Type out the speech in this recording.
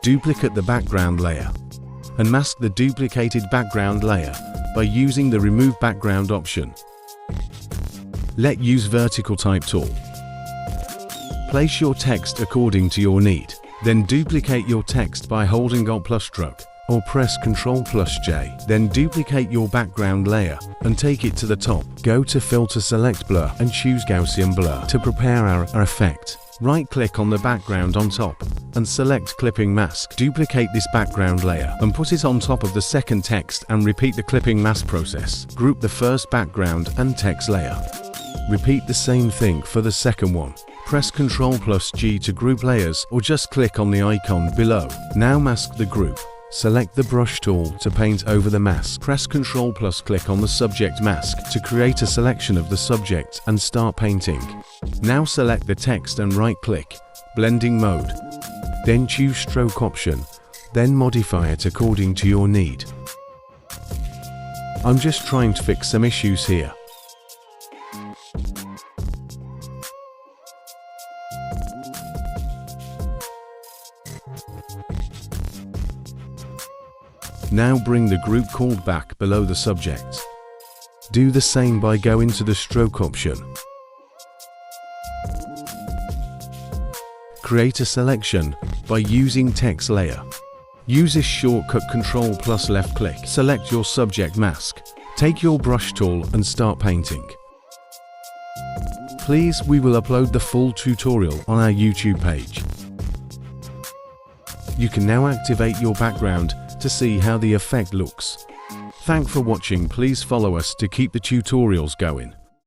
Duplicate the background layer. Unmask the duplicated background layer by using the Remove Background option. Use Vertical Type tool. Place your text according to your need. Then duplicate your text by holding Alt plus stroke or press Ctrl plus J. Then duplicate your background layer and take it to the top. Go to Filter, select Blur and choose Gaussian Blur. To prepare our effect, right-click on the background on top and select Clipping Mask. Duplicate this background layer and put it on top of the second text and repeat the clipping mask process. Group the first background and text layer. Repeat the same thing for the second one. Press Ctrl plus G to group layers or just click on the icon below. Now mask the group. Select the brush tool to paint over the mask. Press Ctrl plus click on the subject mask to create a selection of the subject and start painting. Now select the text and right-click, Blending Mode. Then choose Stroke option, then modify it according to your need. I'm just trying to fix some issues here. Now bring the group called back below the subject. Do the same by going to the Stroke option. Create a selection by using Text Layer. Use this shortcut Ctrl plus left click. Select your subject mask. Take your brush tool and start painting. Please, we will upload the full tutorial on our YouTube page. You can now activate your background to see how the effect looks. Thanks for watching. Please follow us to keep the tutorials going.